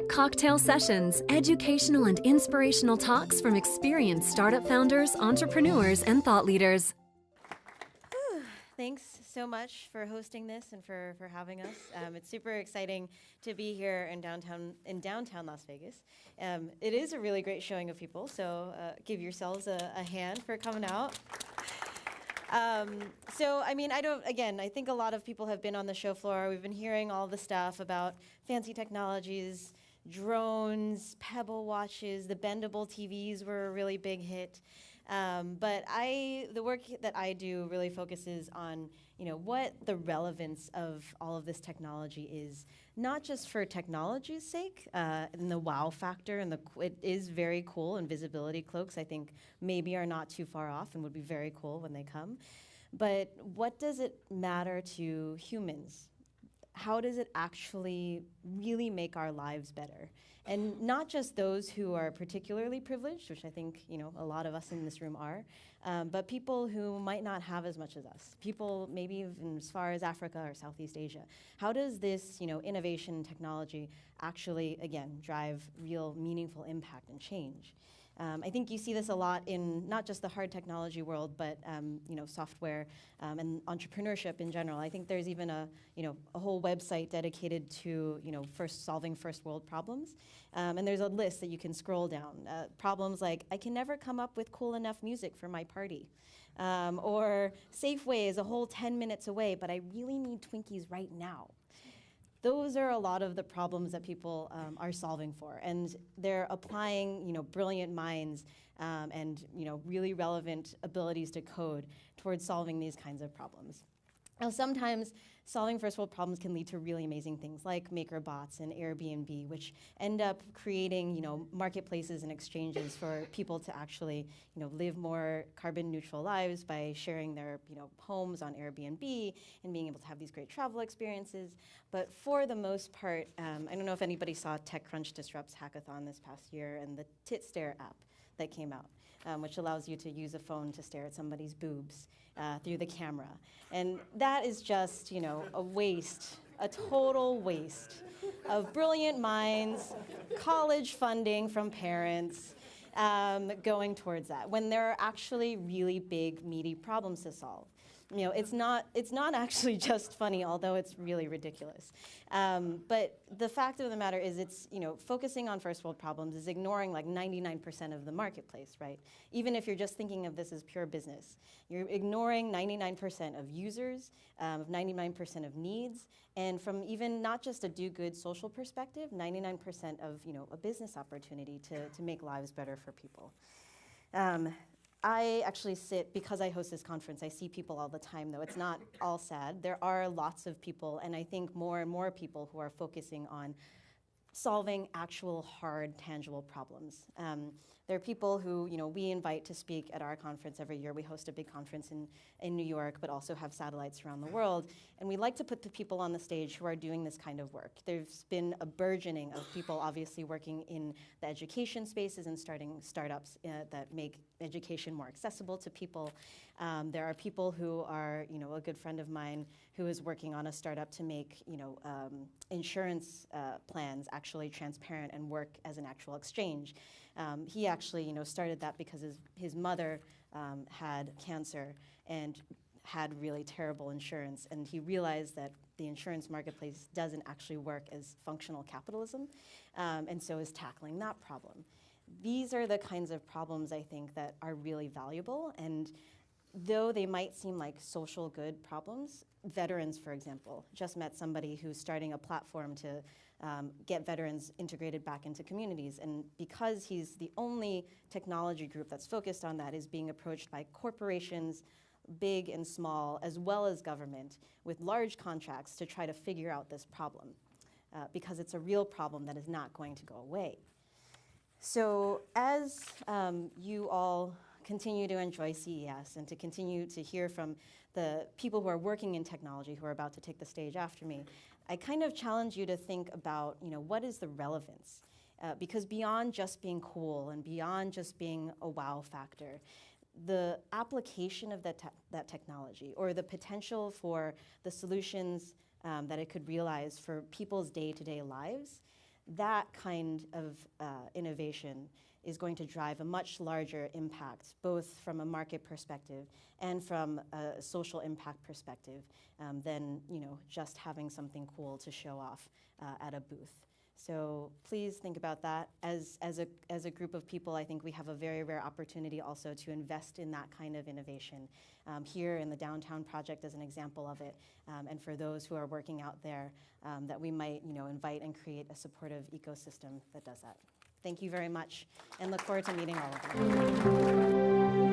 cocktail sessions, educational and inspirational talks from experienced startup founders, entrepreneurs, and thought leaders. Thanks so much for hosting this and for having us. It's super exciting to be here in downtown Las Vegas. It is a really great showing of people, so give yourselves a hand for coming out. I think a lot of people have been on the show floor. We've been hearing all the stuff about fancy technologies, drones, Pebble watches, the bendable TVs were a really big hit. But the work that I do really focuses on, what the relevance of all of this technology is, not just for technology's sake and the wow factor, and it is very cool, and visibility cloaks I think maybe are not too far off and would be very cool when they come. But what does it matter to humans? How does it actually really make our lives better? And not just those who are particularly privileged, which I think a lot of us in this room are, but people who might not have as much as us. People maybe even as far as Africa or Southeast Asia. How does this innovation and technology actually, again, drive real meaningful impact and change? I think you see this a lot in not just the hard technology world, but software and entrepreneurship in general. I think there's even a whole website dedicated to solving first world problems, and there's a list that you can scroll down. Problems like, I can never come up with cool enough music for my party, or Safeway is a whole 10 minutes away, but I really need Twinkies right now. Those are a lot of the problems that people are solving for, and they're applying brilliant minds and really relevant abilities to code towards solving these kinds of problems. Now, sometimes solving first world problems can lead to really amazing things like MakerBots and Airbnb, which end up creating marketplaces and exchanges for people to actually live more carbon neutral lives by sharing their homes on Airbnb and being able to have these great travel experiences. But for the most part, I don't know if anybody saw TechCrunch Disrupts Hackathon this past year and the Tit Stare app that came out, which allows you to use a phone to stare at somebody's boobs through the camera. And that is just, a waste, a total waste of brilliant minds, college funding from parents going towards that, when there are actually really big, meaty problems to solve. It's not actually just funny, although it's really ridiculous. But the fact of the matter is, it's focusing on first world problems is ignoring like 99% of the marketplace, right? Even if you're just thinking of this as pure business, you're ignoring 99% of users, 99% of needs, and from even not just a do-good social perspective, 99% of a business opportunity to make lives better for people. I actually because I host this conference, I see people all the time, though. It's not all sad. There are lots of people, and I think more and more people who are focusing on solving actual hard, tangible problems. There are people who we invite to speak at our conference every year. We host a big conference in New York, but also have satellites around the world. And we like to put the people on the stage who are doing this kind of work. There's been a burgeoning of people obviously working in the education spaces and starting startups that make education more accessible to people. There are people who are, a good friend of mine who is working on a startup to make, insurance plans actually transparent and work as an actual exchange. He actually, started that because his mother had cancer and had really terrible insurance, and he realized that the insurance marketplace doesn't actually work as functional capitalism, and so is tackling that problem. These are the kinds of problems I think that are really valuable, and though they might seem like social good problems, veterans, for example, just met somebody who's starting a platform to get veterans integrated back into communities. And because he's the only technology group that's focused on that, is being approached by corporations, big and small, as well as government, with large contracts to try to figure out this problem, because it's a real problem that is not going to go away. So as you all continue to enjoy CES and to continue to hear from the people who are working in technology who are about to take the stage after me, I kind of challenge you to think about, what is the relevance? Because beyond just being cool and beyond just being a wow factor, the application of that technology, or the potential for the solutions that it could realize for people's day-to-day lives, that kind of innovation is going to drive a much larger impact, both from a market perspective and from a social impact perspective, than just having something cool to show off at a booth. So please think about that. As a group of people, I think we have a very rare opportunity also to invest in that kind of innovation. Here in the Downtown Project as an example of it, and for those who are working out there, that we might invite and create a supportive ecosystem that does that. Thank you very much, and look forward to meeting all of you.